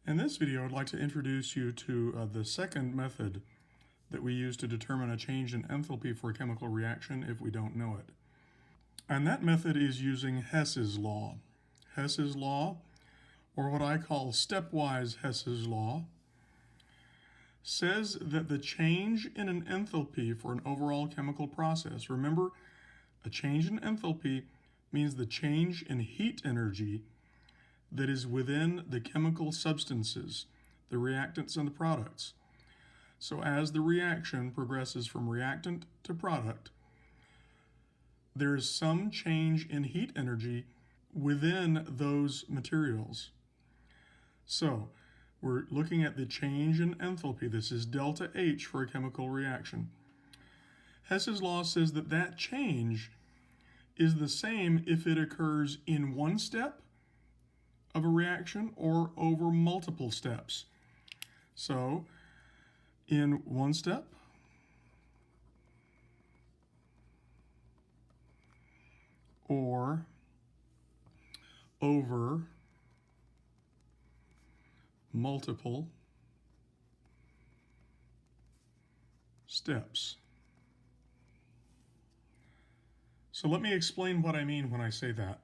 In this video, I'd like to introduce you to the second method that we use to determine a change in enthalpy for a chemical reaction if we don't know it. And that method is using Hess's law. Hess's law, or what I call stepwise Hess's law, says that the change in an enthalpy for an overall chemical process, remember, a change in enthalpy means the change in heat energy that is within the chemical substances, the reactants and the products. So as the reaction progresses from reactant to product, there is some change in heat energy within those materials. So we're looking at the change in enthalpy. This is delta H for a chemical reaction. Hess's law says that that change is the same if it occurs in one step of a reaction or over multiple steps. So in one step, or over multiple steps. So let me explain what I mean when I say that.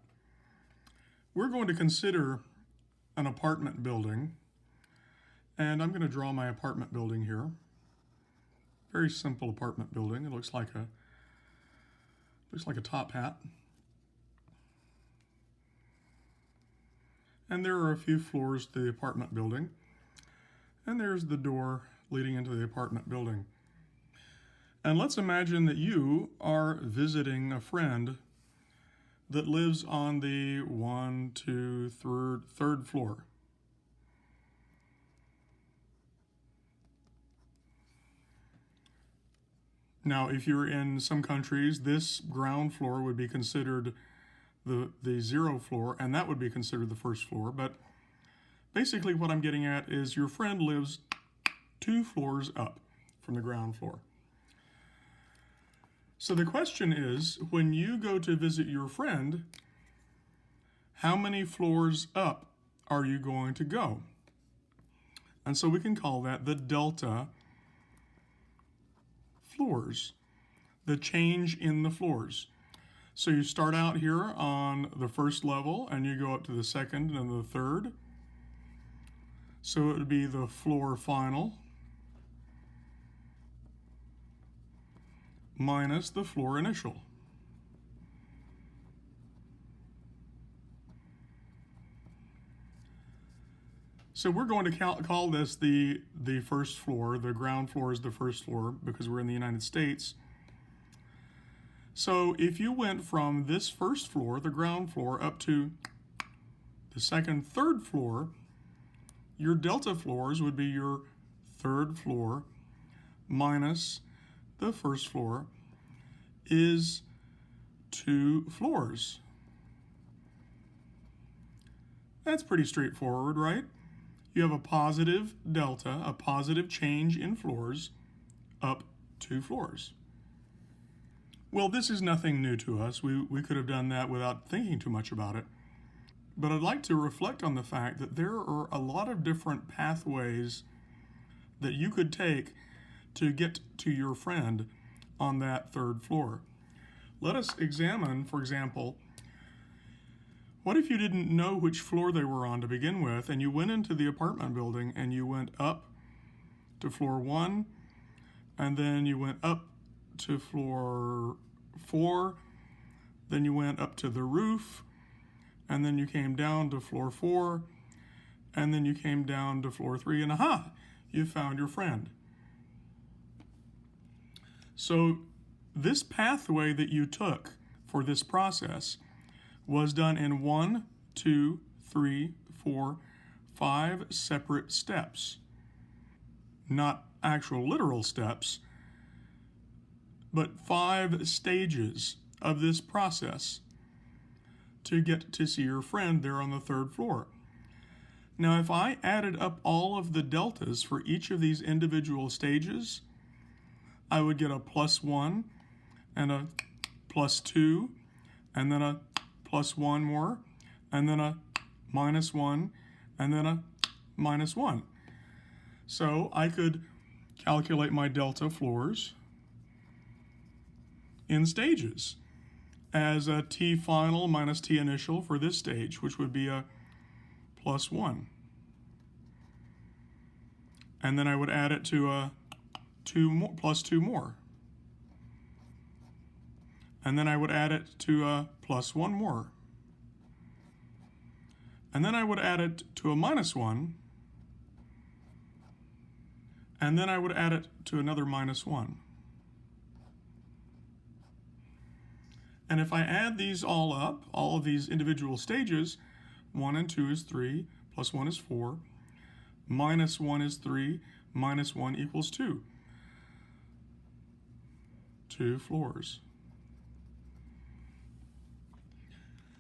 We're going to consider an apartment building, and I'm going to draw my apartment building here. Very simple apartment building. It looks like a top hat. And there are a few floors to the apartment building, and there's the door leading into the apartment building. And let's imagine that you are visiting a friend that lives on the third floor. Now, if you're in some countries, this ground floor would be considered the 0 floor, and that would be considered the first floor. But basically what I'm getting at is your friend lives 2 floors up from the ground floor. So the question is, when you go to visit your friend, how many floors up are you going to go? And so we can call that the delta floors, the change in the floors. So you start out here on the first level and you go up to the second and the third. So it would be the floor final minus the floor initial. So we're going to call this the first floor. The ground floor is the first floor because we're in the United States. So if you went from this first floor, the ground floor, up to the second, third floor, your delta floors would be your third floor minus the first floor is 2 floors. That's pretty straightforward, right? You have a positive delta, a positive change in floors, up 2 floors. Well, this is nothing new to us. We could have done that without thinking too much about it. But I'd like to reflect on the fact that there are a lot of different pathways that you could take to get to your friend on that third floor. Let us examine, for example, what if you didn't know which floor they were on to begin with, and you went into the apartment building and you went up to floor 1, and then you went up to floor 4, then you went up to the roof, and then you came down to floor 4, and then you came down to floor 3, and aha, you found your friend. So this pathway that you took for this process was done in 1, 2, 3, 4, 5 separate steps. Not actual literal steps, but 5 stages of this process to get to see your friend there on the third floor. Now, if I added up all of the deltas for each of these individual stages, I would get a +1 and a +2, and then a +1 more, and then a -1, and then a minus 1. So I could calculate my delta floors in stages as a T final minus T initial for this stage, which would be a plus 1. And then I would add it to a plus 2 more. And then I would add it to a plus 1 more. And then I would add it to a minus 1. And then I would add it to another minus 1. And if I add these all up, all of these individual stages, 1 and 2 is 3, plus 1 is 4, minus 1 is 3, minus 1 equals 2. 2 floors.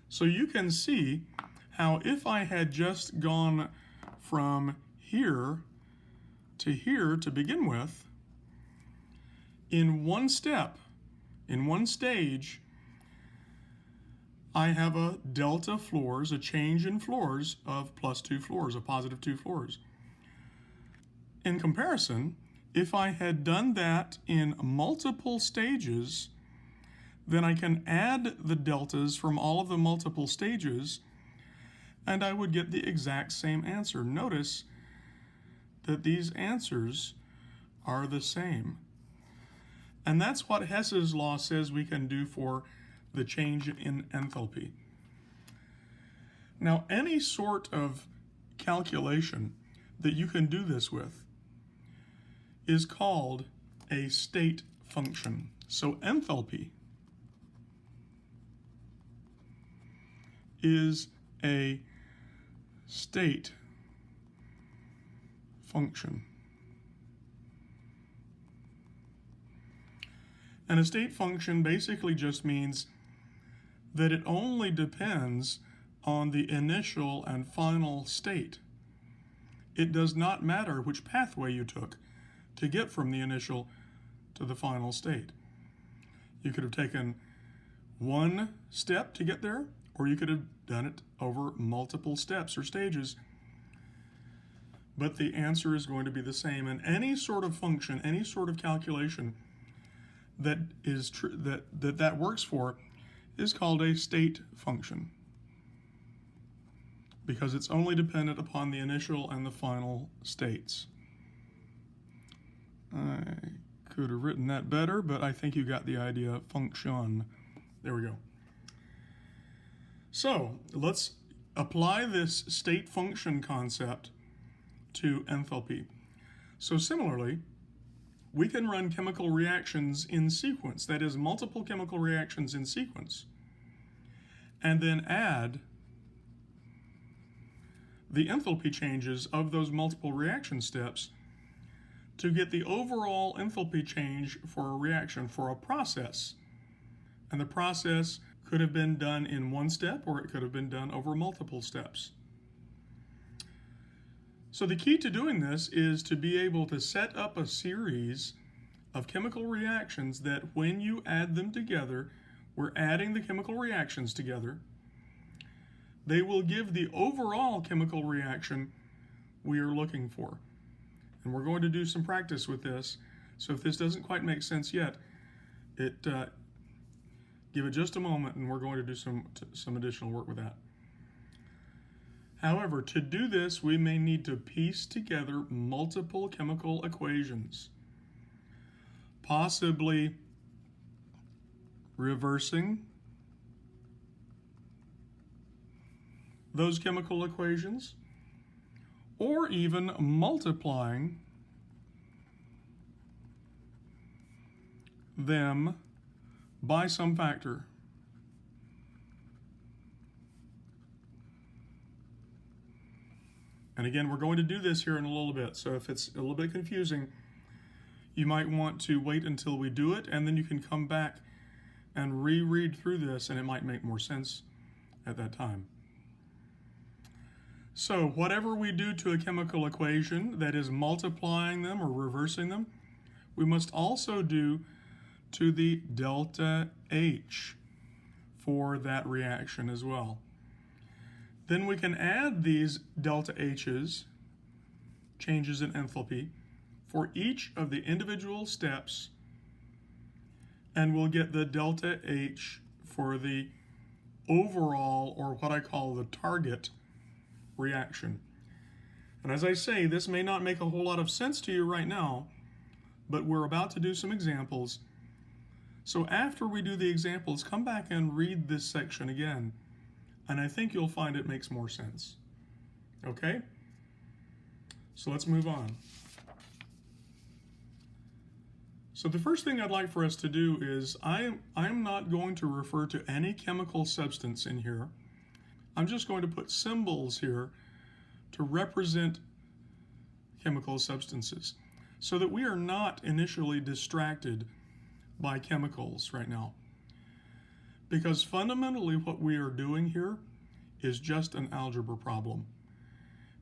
So you can see how if I had just gone from here to begin with, in one step, in one stage, I have a delta floors, a change in floors of plus 2 floors, a positive 2 floors. In comparison, if I had done that in multiple stages, then I can add the deltas from all of the multiple stages, and I would get the exact same answer. Notice that these answers are the same. And that's what Hess's law says we can do for the change in enthalpy. Now, any sort of calculation that you can do this with is called a state function. So enthalpy is a state function. And a state function basically just means that it only depends on the initial and final state. It does not matter which pathway you took to get from the initial to the final state. You could have taken one step to get there, or you could have done it over multiple steps or stages. But the answer is going to be the same. And any sort of function, any sort of calculation that is that works for is called a state function, because it's only dependent upon the initial and the final states. I could have written that better, but I think you got the idea. Function. There we go. So let's apply this state function concept to enthalpy. So similarly, we can run chemical reactions in sequence, that is, multiple chemical reactions in sequence, and then add the enthalpy changes of those multiple reaction steps to get the overall enthalpy change for a reaction, for a process. And the process could have been done in one step, or it could have been done over multiple steps. So the key to doing this is to be able to set up a series of chemical reactions that when you add them together, we're adding the chemical reactions together, they will give the overall chemical reaction we are looking for. And we're going to do some practice with this. So if this doesn't quite make sense yet, give it just a moment and we're going to do some additional work with that. However, to do this, we may need to piece together multiple chemical equations, possibly reversing those chemical equations, or even multiplying them by some factor. And again, we're going to do this here in a little bit, so if it's a little bit confusing, you might want to wait until we do it, and then you can come back and reread through this, and it might make more sense at that time. So whatever we do to a chemical equation, that is multiplying them or reversing them, we must also do to the delta H for that reaction as well. Then we can add these delta H's changes in enthalpy for each of the individual steps, and we'll get the delta H for the overall, or what I call the target reaction. And as I say, this may not make a whole lot of sense to you right now, but we're about to do some examples. So after we do the examples, come back and read this section again, and I think you'll find it makes more sense. Okay? So let's move on. So the first thing I'd like for us to do is I'm not going to refer to any chemical substance in here. I'm just going to put symbols here to represent chemical substances so that we are not initially distracted by chemicals right now. Because fundamentally what we are doing here is just an algebra problem.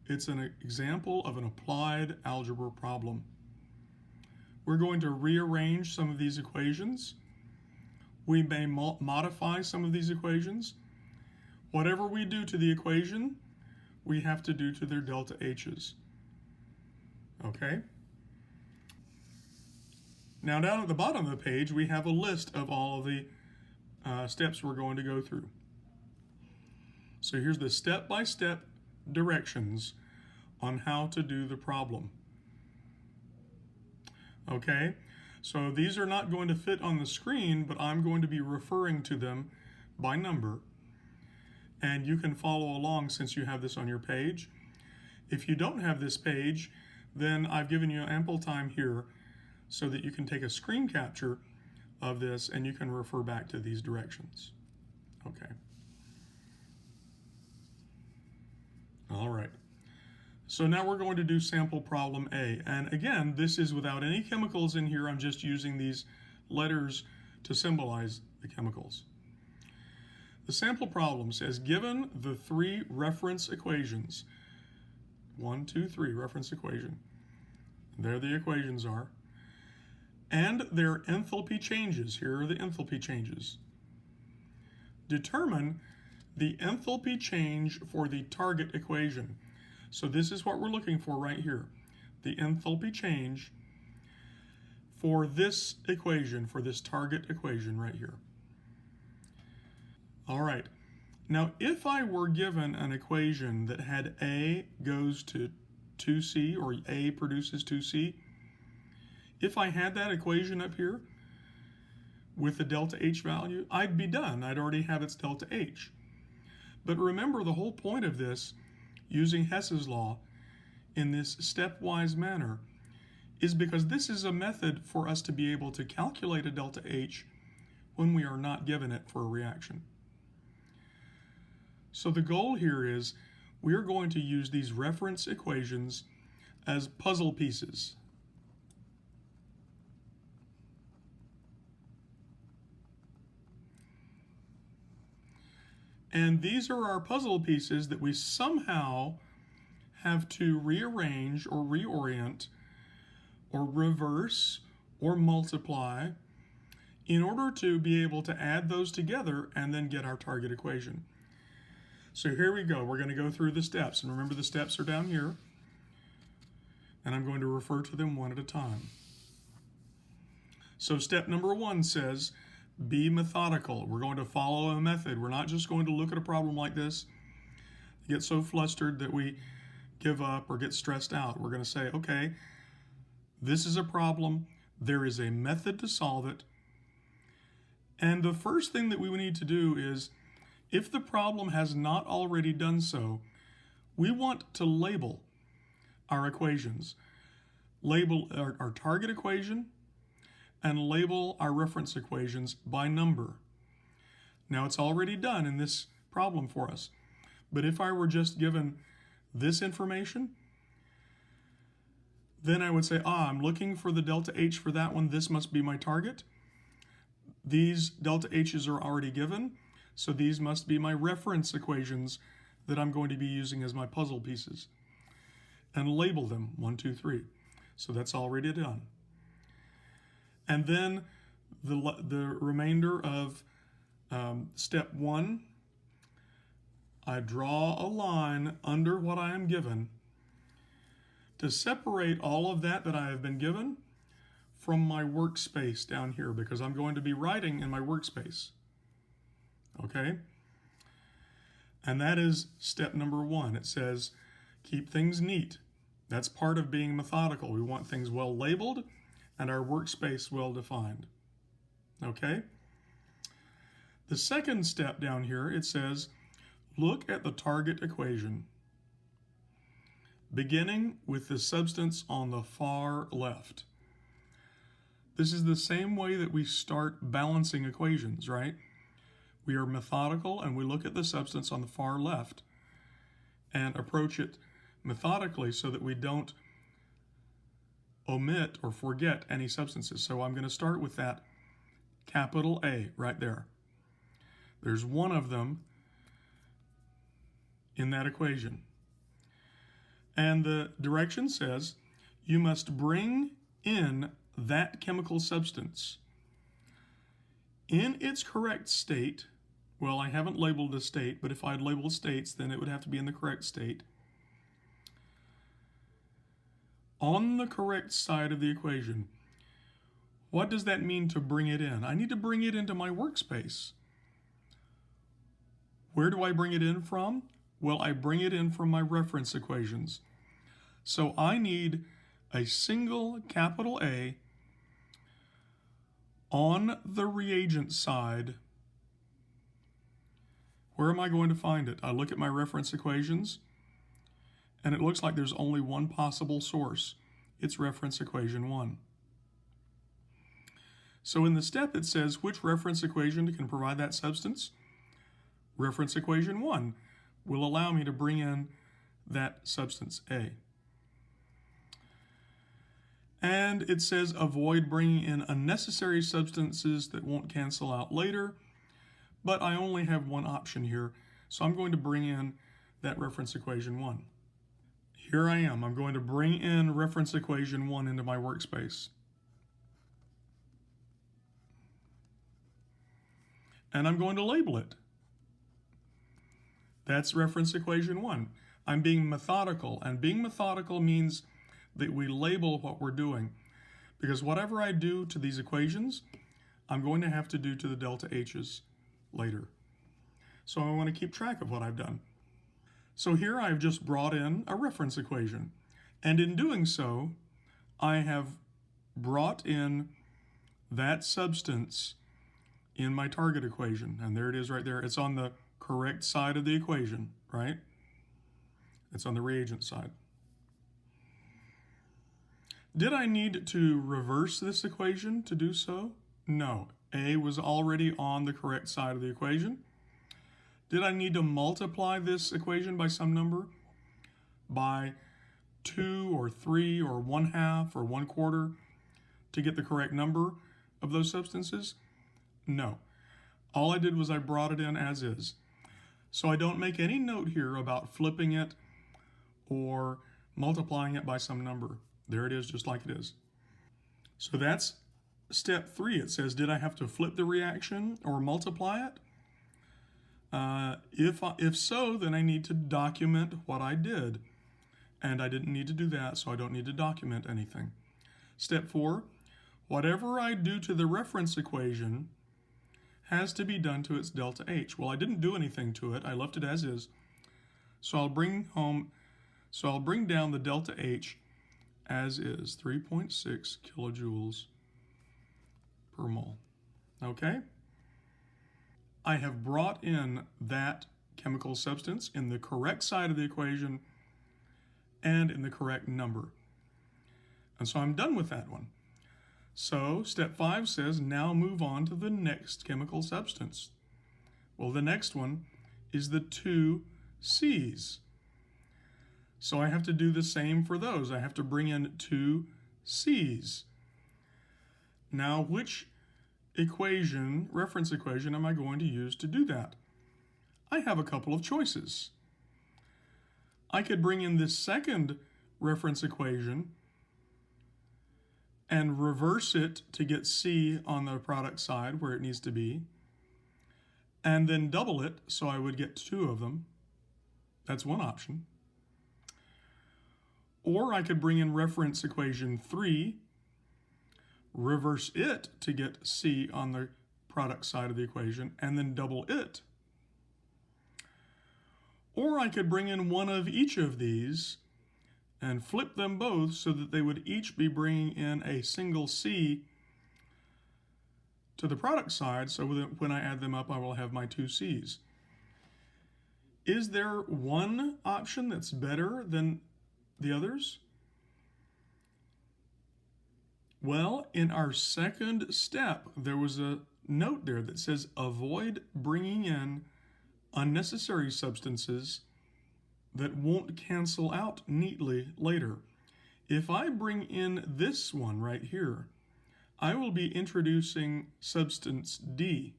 It's an example of an applied algebra problem. We're going to rearrange some of these equations. We may modify some of these equations. Whatever we do to the equation, we have to do to their delta H's. Okay? Now down at the bottom of the page, we have a list of all of the steps we're going to go through. So here's the step-by-step directions on how to do the problem. Okay, so these are not going to fit on the screen, but I'm going to be referring to them by number. And you can follow along since you have this on your page. If you don't have this page, then I've given you ample time here so that you can take a screen capture of this and you can refer back to these directions. Okay. All right. So now we're going to do sample problem A. And again, this is without any chemicals in here. I'm just using these letters to symbolize the chemicals. The sample problem says, given the three reference equations, 1, 2, 3 reference equation, there the equations are, and their enthalpy changes, here are the enthalpy changes, determine the enthalpy change for the target equation. So this is what we're looking for right here, the enthalpy change for this equation, for this target equation right here. All right, now if I were given an equation that had A goes to 2C, or A produces 2C, if I had that equation up here with the delta H value, I'd be done. I'd already have its delta H. But remember, the whole point of this, using Hess's law in this stepwise manner, is because this is a method for us to be able to calculate a delta H when we are not given it for a reaction. So the goal here is we're going to use these reference equations as puzzle pieces. And these are our puzzle pieces that we somehow have to rearrange or reorient or reverse or multiply in order to be able to add those together and then get our target equation. So here we go. We're going to go through the steps. And remember, the steps are down here. And I'm going to refer to them one at a time. So step number 1 says, be methodical. We're going to follow a method. We're not just going to look at a problem like this, get so flustered that we give up or get stressed out. We're going to say, okay, this is a problem. There is a method to solve it. And the first thing that we need to do is, if the problem has not already done so, we want to label our equations. Label our target equation and label our reference equations by number. Now it's already done in this problem for us. But if I were just given this information, then I would say, I'm looking for the delta H for that one. This must be my target. These delta H's are already given, so these must be my reference equations that I'm going to be using as my puzzle pieces. And label them 1, 2, 3. So that's already done. And then the remainder of step 1, I draw a line under what I am given to separate all of that I have been given from my workspace down here, because I'm going to be writing in my workspace. Okay? And that is step number 1. It says, keep things neat. That's part of being methodical. We want things well labeled and our workspace well defined. Okay? The second step down here, it says, look at the target equation, beginning with the substance on the far left. This is the same way that we start balancing equations, right? We are methodical and we look at the substance on the far left and approach it methodically so that we don't omit or forget any substances. So I'm going to start with that capital A right there. There's one of them in that equation. And the direction says you must bring in that chemical substance in its correct state. Well, I haven't labeled the state, but if I'd labeled states, then it would have to be in the correct state. On the correct side of the equation. What does that mean to bring it in? I need to bring it into my workspace. Where do I bring it in from? Well, I bring it in from my reference equations. So I need a single capital A on the reagent side. Where am I going to find it? I look at my reference equations, and it looks like there's only one possible source. It's reference equation 1. So in the step it says, which reference equation can provide that substance? Reference equation 1 will allow me to bring in that substance A. And it says avoid bringing in unnecessary substances that won't cancel out later, but I only have one option here, so I'm going to bring in that reference equation 1. Here I am. I'm going to bring in reference equation 1 into my workspace. And I'm going to label it. That's reference equation 1. I'm being methodical, and being methodical means that we label what we're doing, because whatever I do to these equations, I'm going to have to do to the delta H's later. So I want to keep track of what I've done. So here I've just brought in a reference equation, and in doing so, I have brought in that substance in my target equation, and there it is right there. It's on the correct side of the equation, right? It's on the reagent side. Did I need to reverse this equation to do so? No. A was already on the correct side of the equation. Did I need to multiply this equation by some number? By 2 or 3 or 1/2 or 1/4 to get the correct number of those substances? No. All I did was I brought it in as is. So I don't make any note here about flipping it or multiplying it by some number. There it is, just like it is. So that's step 3. It says, did I have to flip the reaction or multiply it? If so, then I need to document what I did. And I didn't need to do that, so I don't need to document anything. Step 4, whatever I do to the reference equation has to be done to its delta H. Well, I didn't do anything to it. I left it as is. So I'll bring down the delta H as is, 3.6 kilojoules per mole. Okay? I have brought in that chemical substance in the correct side of the equation and in the correct number. And so I'm done with that one. So step 5 says, now move on to the next chemical substance. Well, the next one is the 2 C's. So I have to do the same for those. I have to bring in 2 C's. Now, which equation, reference equation, am I going to use to do that? I have a couple of choices. I could bring in this second reference equation and reverse it to get C on the product side where it needs to be, and then double it so I would get 2 of them. That's one option. Or I could bring in reference equation 3, reverse it to get C on the product side of the equation, and then double it. Or I could bring in one of each of these and flip them both so that they would each be bringing in a single C to the product side, so that when I add them up, I will have my two C's. Is there one option that's better than the others? Well, in our second step, there was a note there that says avoid bringing in unnecessary substances that won't cancel out neatly later. If I bring in this one right here, I will be introducing substance D.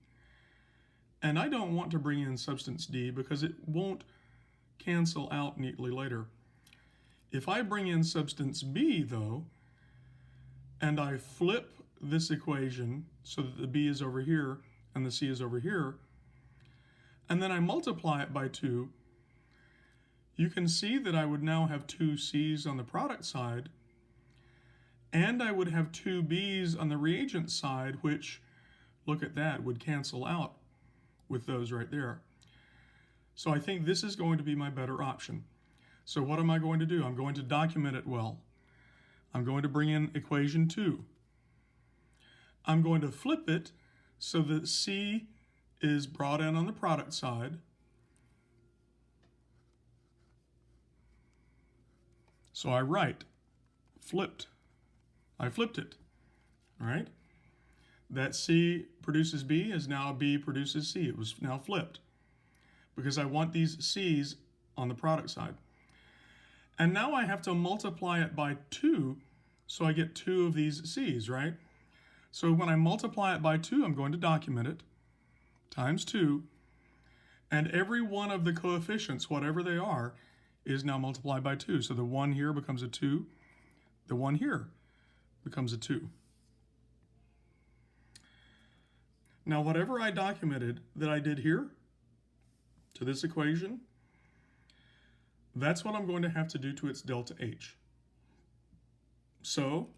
And I don't want to bring in substance D because it won't cancel out neatly later. If I bring in substance B, though, and I flip this equation so that the B is over here and the C is over here, and then I multiply it by 2, you can see that I would now have 2 C's on the product side, and I would have 2 B's on the reagent side, which, look at that, would cancel out with those right there. So I think this is going to be my better option. So what am I going to do? I'm going to document it well. I'm going to bring in equation 2. I'm going to flip it so that C is brought in on the product side. So I write flipped. I flipped it, all right? That C produces B is now B produces C. It was now flipped because I want these C's on the product side. And now I have to multiply it by 2, so I get 2 of these C's, right? So when I multiply it by 2, I'm going to document it, times 2, and every one of the coefficients, whatever they are, is now multiplied by 2. So the 1 here becomes a 2, the 1 here becomes a 2. Now whatever I documented that I did here to this equation, that's what I'm going to have to do to its delta H. So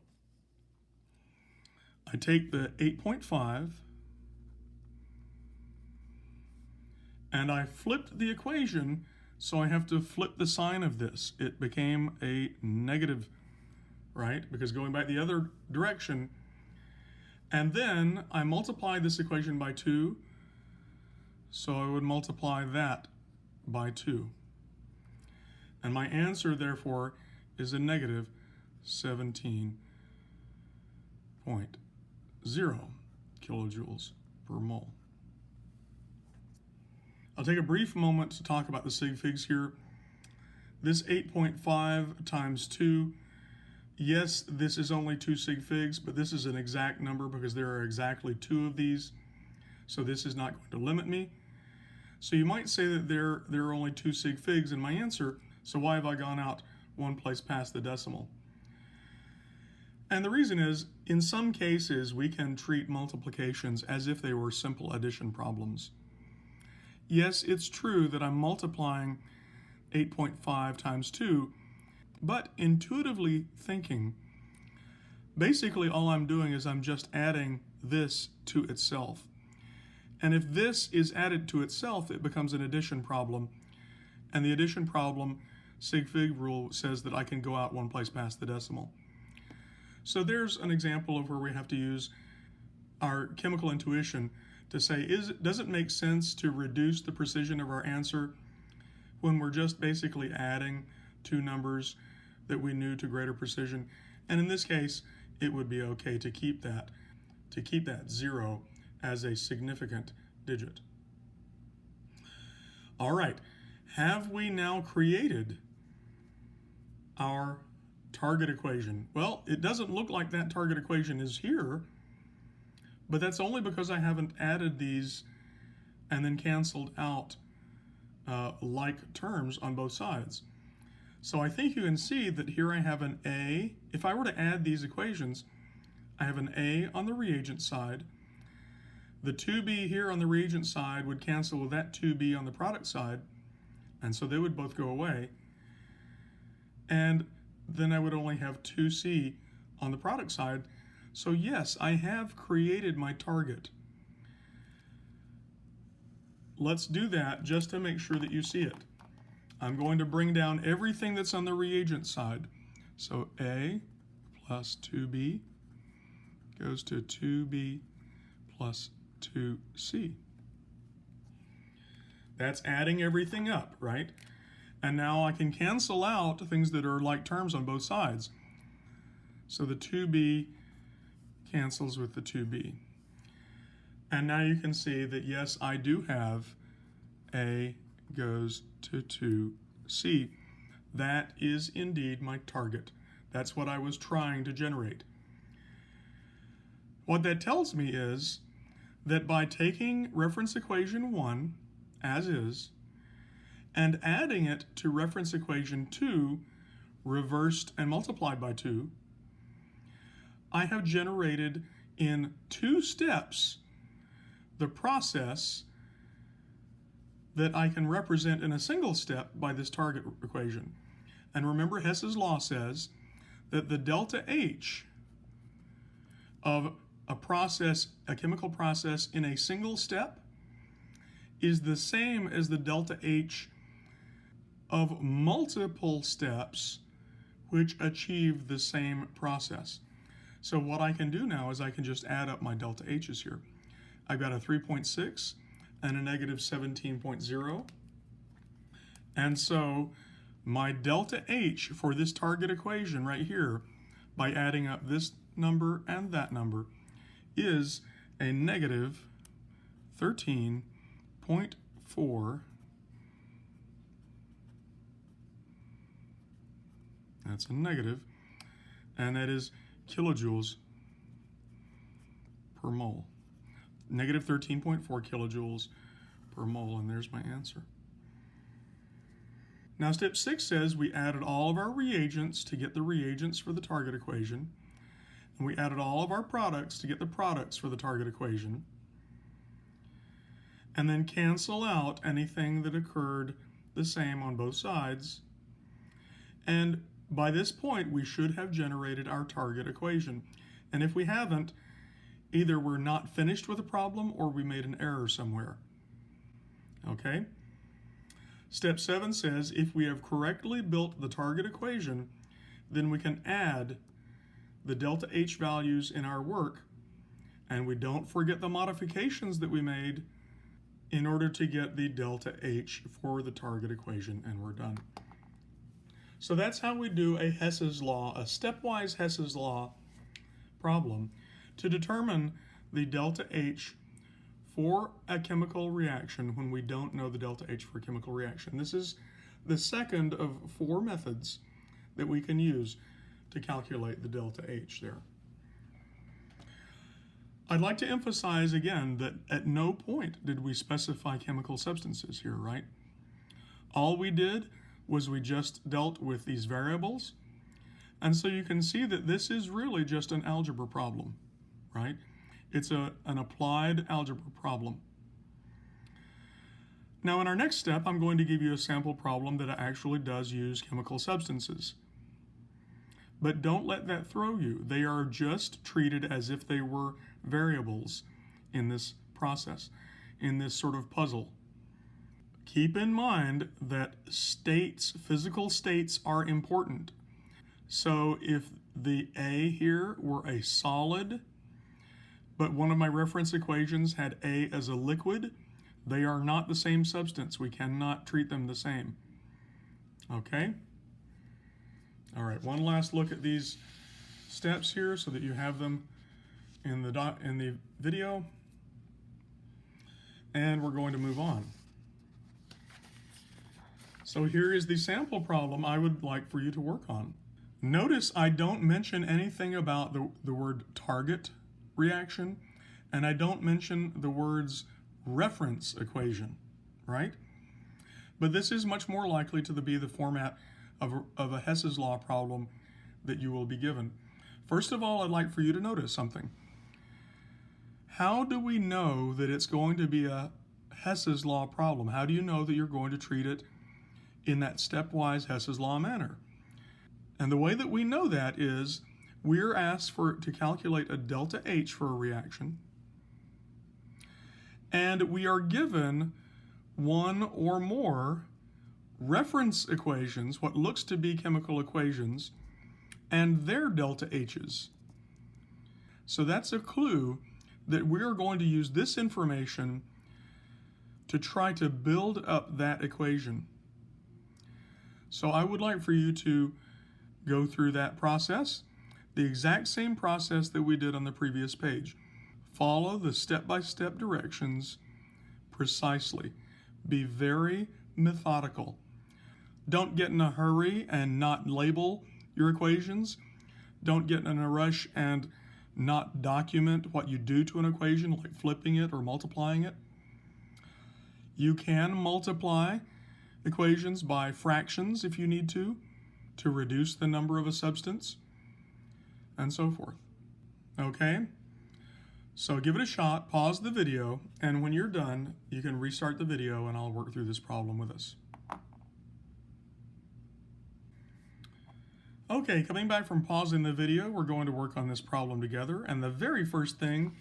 I take the 8.5 and I flipped the equation, so I have to flip the sign of this. It became a negative, right? Because going back the other direction, and then I multiply this equation by 2, so I would multiply that by 2. And my answer, therefore, is a negative 17.0 kilojoules per mole. I'll take a brief moment to talk about the sig figs here. This 8.5 times 2, yes, this is only 2 sig figs, but this is an exact number because there are exactly 2 of these, so this is not going to limit me. So you might say that there are only 2 sig figs in my answer, so why have I gone out one place past the decimal? And the reason is, in some cases, we can treat multiplications as if they were simple addition problems. Yes, it's true that I'm multiplying 8.5 times 2, but intuitively thinking, basically all I'm doing is I'm just adding this to itself. And if this is added to itself, it becomes an addition problem. And the addition problem, sig fig rule, says that I can go out one place past the decimal. So there's an example of where we have to use our chemical intuition to say, does it make sense to reduce the precision of our answer when we're just basically adding 2 numbers that we knew to greater precision? And in this case, it would be okay to keep that 0 as a significant digit. All right, have we now created our target equation? Well, it doesn't look like that target equation is here, but that's only because I haven't added these and then canceled out like terms on both sides. So I think you can see that here I have an A. If I were to add these equations, I have an A on the reagent side. The 2B here on the reagent side would cancel with that 2B on the product side, and so they would both go away. And then I would only have 2C on the product side. So yes, I have created my target. Let's do that just to make sure that you see it. I'm going to bring down everything that's on the reagent side. So A plus 2B goes to 2B plus 2C. That's adding everything up, right? And now I can cancel out things that are like terms on both sides. So the 2B cancels with the 2B. And now you can see that yes, I do have A goes to 2C. That is indeed my target. That's what I was trying to generate. What that tells me is that by taking reference equation 1 as is and adding it to reference equation 2 reversed and multiplied by 2, I have generated in 2 steps the process that I can represent in a single step by this target equation. And remember, Hess's law says that the delta H of a process, a chemical process in a single step, is the same as the delta H of multiple steps which achieve the same process. So what I can do now is I can just add up my delta H's here. I've got a 3.6 and a negative 17.0. And so my delta H for this target equation right here, by adding up this number and that number, is a negative 13.4. That's a negative, and that is kilojoules per mole. Negative 13.4 kilojoules per mole, and there's my answer. Now step 6 says we added all of our reagents to get the reagents for the target equation, and we added all of our products to get the products for the target equation, and then cancel out anything that occurred the same on both sides. And by this point, we should have generated our target equation. And if we haven't, either we're not finished with a problem or we made an error somewhere. Okay? Step 7 says if we have correctly built the target equation, then we can add the delta H values in our work, and we don't forget the modifications that we made in order to get the delta H for the target equation, and we're done. So that's how we do a Hess's law, a stepwise Hess's law problem to determine the delta H for a chemical reaction when we don't know the delta H for a chemical reaction. This is the second of 4 methods that we can use to calculate the delta H there. I'd like to emphasize again that at no point did we specify chemical substances here, right? All we did was we just dealt with these variables. And so you can see that this is really just an algebra problem, right? It's an applied algebra problem. Now in our next step, I'm going to give you a sample problem that actually does use chemical substances. But don't let that throw you. They are just treated as if they were variables in this process, in this sort of puzzle. Keep in mind that states, physical states, are important. So if the A here were a solid, but one of my reference equations had A as a liquid, they are not the same substance. We cannot treat them the same. Okay? All right, one last look at these steps here so that you have them in the video. And we're going to move on. So here is the sample problem I would like for you to work on. Notice I don't mention anything about the word target reaction, and I don't mention the words reference equation, right? But this is much more likely to be the format of a Hess's law problem that you will be given. First of all, I'd like for you to notice something. How do we know that it's going to be a Hess's law problem? How do you know that you're going to treat it in that stepwise Hess's law manner? And the way that we know that is we're asked to calculate a delta H for a reaction, and we are given one or more reference equations, what looks to be chemical equations, and their delta H's. So that's a clue that we are going to use this information to try to build up that equation. So I would like for you to go through that process, the exact same process that we did on the previous page. Follow the step-by-step directions precisely. Be very methodical. Don't get in a hurry and not label your equations. Don't get in a rush and not document what you do to an equation, like flipping it or multiplying it. You can multiply equations by fractions if you need to reduce the number of a substance, and so forth. Okay? So give it a shot, pause the video, and when you're done, you can restart the video and I'll work through this problem with us. Okay, coming back from pausing the video, we're going to work on this problem together, and the very first thing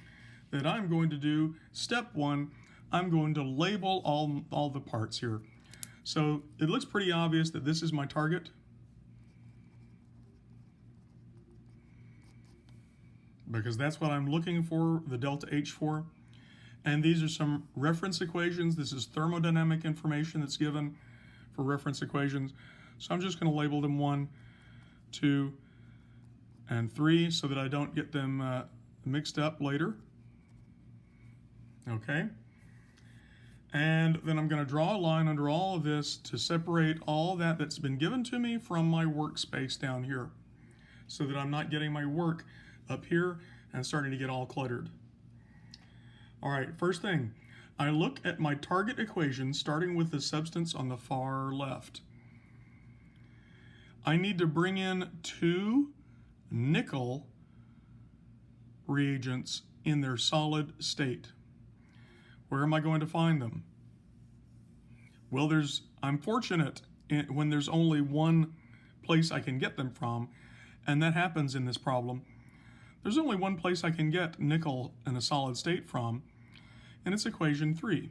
that I'm going to do, step one, I'm going to label all the parts here. So it looks pretty obvious that this is my target. Because that's what I'm looking for, the delta H for. And these are some reference equations. This is thermodynamic information that's given for reference equations. So I'm just going to label them 1, 2, and 3 so that I don't get them mixed up later. Okay. And then I'm going to draw a line under all of this to separate all that's been given to me from my workspace down here, so that I'm not getting my work up here and starting to get all cluttered. All right, first thing, I look at my target equation starting with the substance on the far left. I need to bring in 2 nickel reagents in their solid state. Where am I going to find them? Well, I'm fortunate when there's only one place I can get them from, and that happens in this problem. There's only one place I can get nickel in a solid state from, and it's equation 3.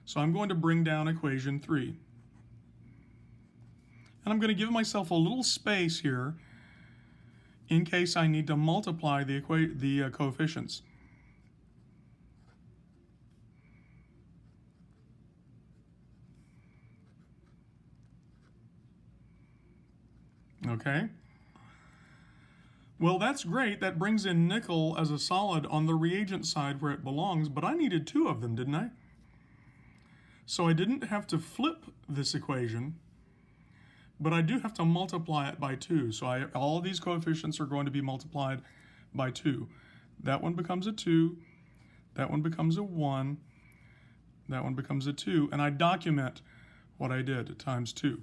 So I'm going to bring down equation 3. And I'm going to give myself a little space here in case I need to multiply the coefficients. Okay. Well, that's great. That brings in nickel as a solid on the reagent side where it belongs, but I needed 2 of them, didn't I? So I didn't have to flip this equation, but I do have to multiply it by 2. So all of these coefficients are going to be multiplied by 2. That one becomes a 2, that one becomes a 1, that one becomes a 2, and I document what I did times 2.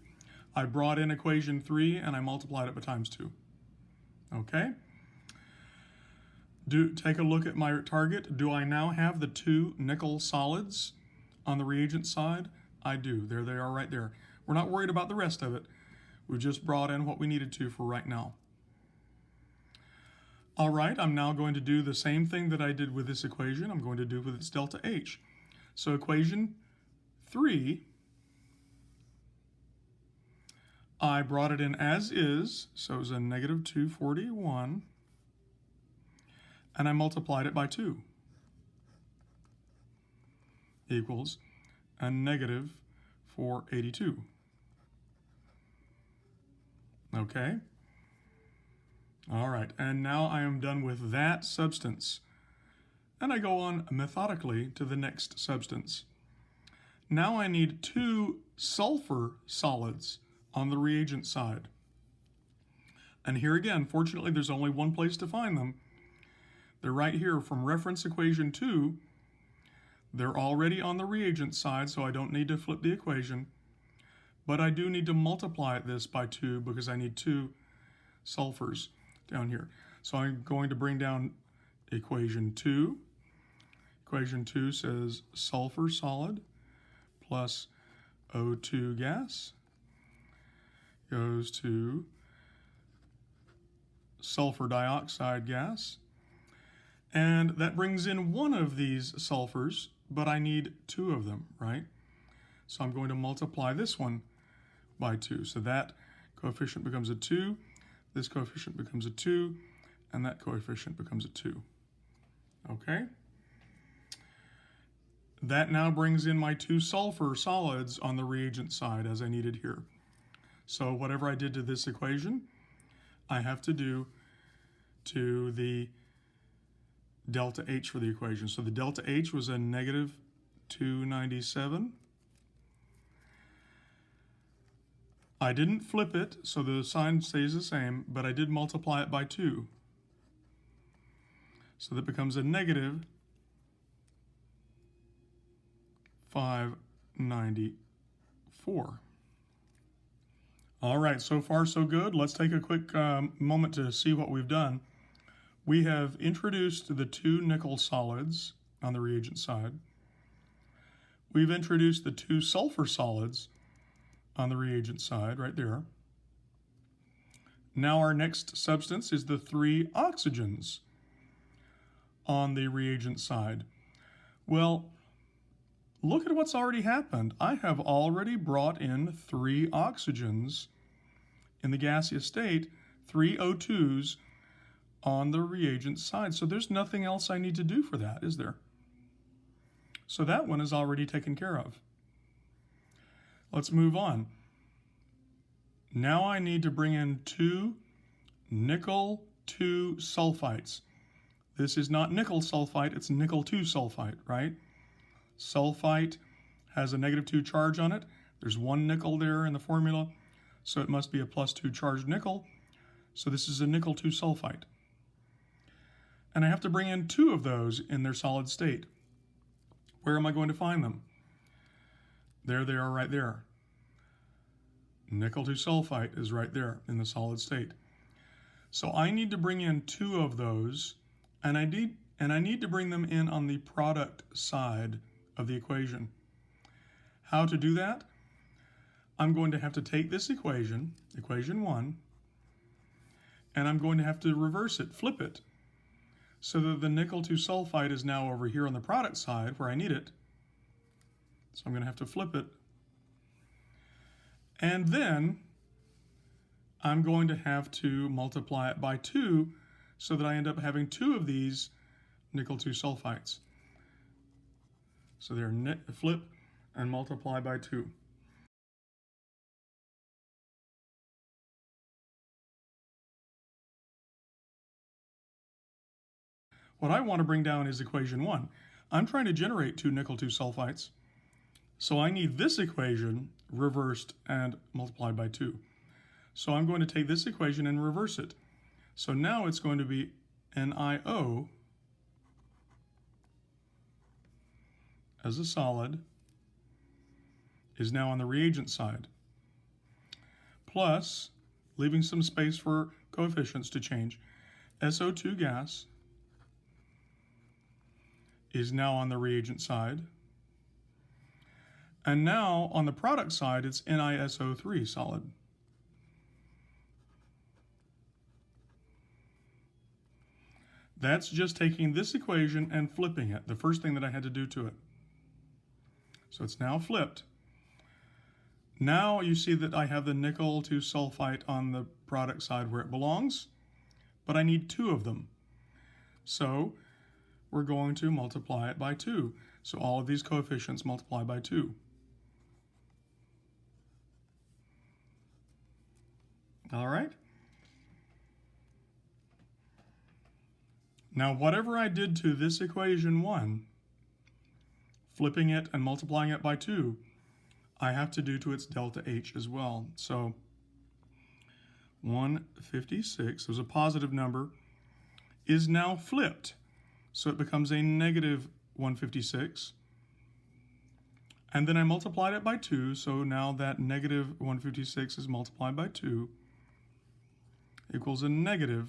I brought in equation 3 and I multiplied it by times 2. Okay? Take a look at my target. Do I now have the 2 nickel solids on the reagent side? I do. There they are right there. We're not worried about the rest of it. We just brought in what we needed to for right now. All right, I'm now going to do the same thing that I did with this equation. I'm going to do with its delta H. So equation 3, I brought it in as is, so it was a negative 241, and I multiplied it by 2, equals a negative 482. Okay? All right, and now I am done with that substance. And I go on methodically to the next substance. Now I need 2 sulfur solids on the reagent side. And here again, fortunately, there's only one place to find them. They're right here from reference equation 2. They're already on the reagent side, so I don't need to flip the equation. But I do need to multiply this by 2 because I need 2 sulfurs down here. So I'm going to bring down equation 2. Equation 2 says sulfur solid plus O2 gas goes to sulfur dioxide gas. And that brings in one of these sulfurs, but I need two of them, right? So I'm going to multiply this one by 2. So that coefficient becomes a 2, this coefficient becomes a 2, and that coefficient becomes a 2. Okay? That now brings in my 2 sulfur solids on the reagent side as I needed here. So whatever I did to this equation, I have to do to the delta H for the equation. So the delta H was a negative 297. I didn't flip it, so the sign stays the same, but I did multiply it by 2. So that becomes a negative 594. All right, so far so good. Let's take a quick moment to see what we've done. We have introduced the 2 nickel solids on the reagent side. We've introduced the 2 sulfur solids on the reagent side, right there. Now our next substance is the 3 oxygens on the reagent side. Well, look at what's already happened. I have already brought in 3 oxygens in the gaseous state, 3 O2s on the reagent side. So there's nothing else I need to do for that, is there? So that one is already taken care of. Let's move on. Now I need to bring in 2 nickel 2 sulfites. This is not nickel sulfite, it's nickel 2 sulfite, right? Sulfite has a negative 2 charge on it. There's 1 nickel there in the formula, so it must be a +2 charged nickel. So this is a nickel 2 sulfite. And I have to bring in 2 of those in their solid state. Where am I going to find them? There they are right there. Nickel 2 sulfite is right there in the solid state. So I need to bring in 2 of those, and I need to bring them in on the product side of the equation. How to do that? I'm going to have to take this equation, equation 1, and I'm going to have to reverse it, flip it, so that the nickel 2 sulfite is now over here on the product side where I need it. So I'm going to have to flip it. And then I'm going to have to multiply it by 2 so that I end up having 2 of these nickel 2 sulfites. So they're flip and multiply by 2. What I want to bring down is equation 1. I'm trying to generate 2 nickel 2 sulfites, so I need this equation reversed and multiplied by 2. So I'm going to take this equation and reverse it. So now it's going to be NiO as a solid is now on the reagent side, plus, leaving some space for coefficients to change, SO2 gas is now on the reagent side. And now on the product side, it's NiSO3 solid. That's just taking this equation and flipping it, the first thing that I had to do to it. So it's now flipped. Now you see that I have the nickel 2 sulfite on the product side where it belongs, but I need 2 of them. So we're going to multiply it by 2. So all of these coefficients multiply by 2. All right? Now whatever I did to this equation 1, flipping it and multiplying it by 2, I have to do to its delta H as well. So 156, was a positive number, is now flipped. So it becomes a negative 156. And then I multiplied it by 2, so now that negative 156 is multiplied by 2 equals a negative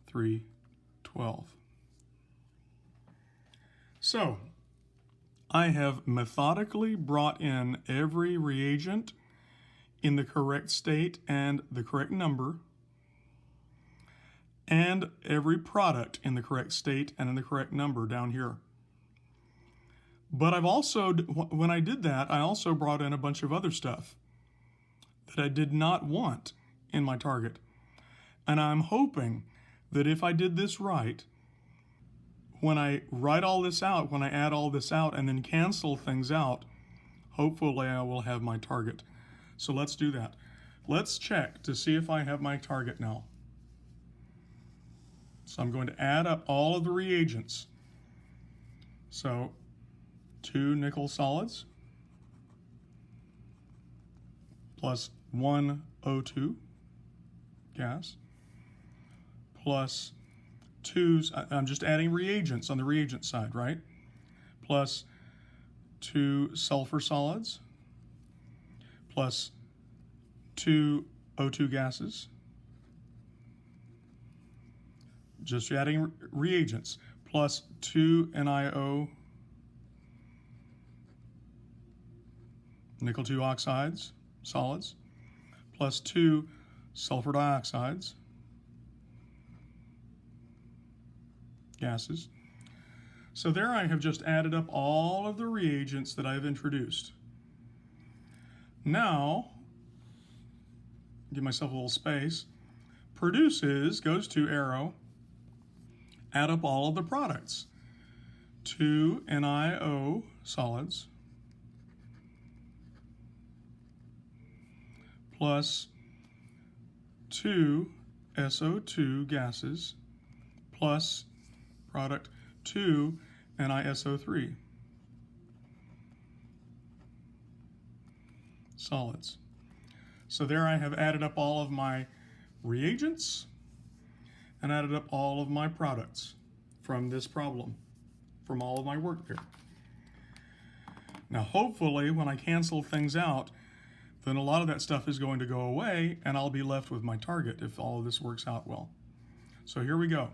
312. So I have methodically brought in every reagent in the correct state and the correct number, and every product in the correct state and in the correct number down here. But I've also, when I did that, I also brought in a bunch of other stuff that I did not want in my target. And I'm hoping that if I did this right, when I write all this out, when I add all this out and then cancel things out, hopefully I will have my target. So let's do that. Let's check to see if I have my target now. So I'm going to add up all of the reagents. So 2 nickel solids plus 1 O2 gas plus 2, I'm just adding reagents on the reagent side, right? Plus 2 sulfur solids plus 2 O2 gases. Just adding reagents plus 2 NiO nickel 2 oxides, solids, plus 2 sulfur dioxides, gases. So there I have just added up all of the reagents that I've introduced. Now, give myself a little space, produces, goes to arrow, add up all of the products. 2 NiO solids plus 2 SO2 gases plus product 2 NiSO3 solids. So there I have added up all of my reagents and added up all of my products from this problem, from all of my work there. Now hopefully when I cancel things out, then a lot of that stuff is going to go away and I'll be left with my target if all of this works out well. So here we go.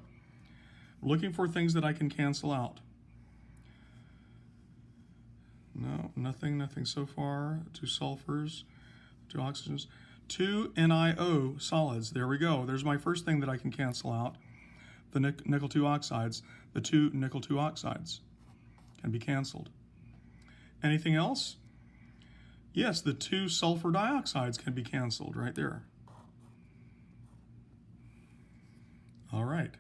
Looking for things that I can cancel out. No, nothing so far. 2 sulfurs, 2 oxygens, 2 NiO solids. There we go. There's my first thing that I can cancel out. The nickel 2 oxides, the 2 nickel 2 oxides can be canceled. Anything else? Yes, the 2 sulfur dioxides can be canceled right there. All right.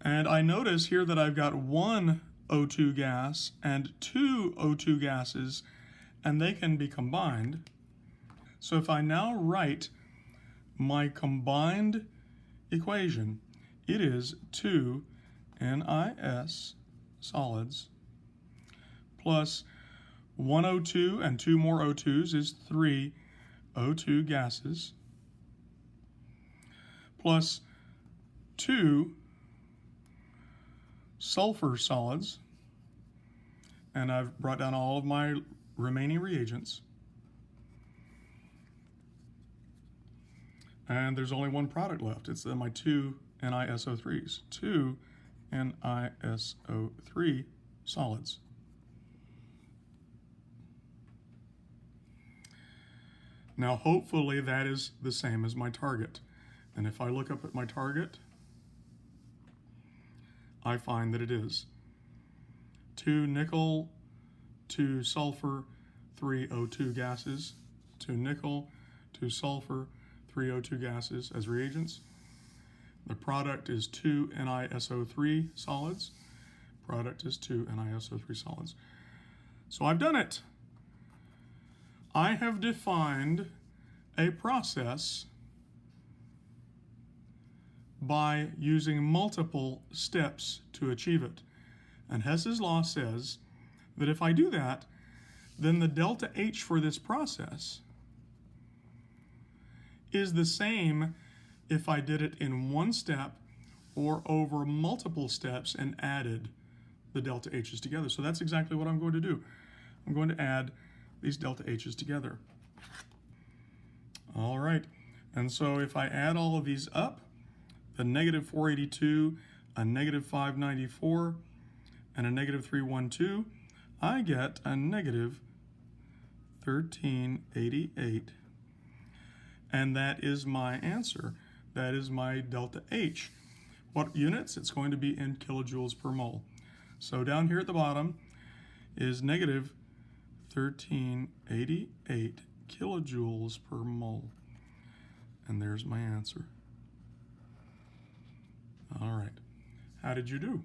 And I notice here that I've got 1 O2 gas and 2 O2 gases, and they can be combined. So if I now write my combined equation, it is 2 NiS solids plus 1 O2 and 2 more O2s is 3 O2 gases plus 2 sulfur solids, and I've brought down all of my remaining reagents, and there's only one product left. It's my 2 NiSO3s, 2 NiSO3 solids. Now hopefully that is the same as my target. And if I look up at my target, I find that it is 2 nickel, 2 sulfur, 3 O2 gases, 2 nickel, 2 sulfur, 3 O2 gases as reagents. The product is 2 NiSO3 solids. Product is 2 NiSO3 solids. So I've done it. I have defined a process by using multiple steps to achieve it. And Hess's law says that if I do that, then the delta H for this process is the same if I did it in one step or over multiple steps and added the delta H's together. So that's exactly what I'm going to do. I'm going to add these delta H's together. All right, and so if I add all of these up, the negative 482, a negative 594, and a negative 312, I get a negative 1388. And that is my answer. That is my delta H. What units? It's going to be in kilojoules per mole. So down here at the bottom is negative 1388 kilojoules per mole. And there's my answer. All right. How did you do?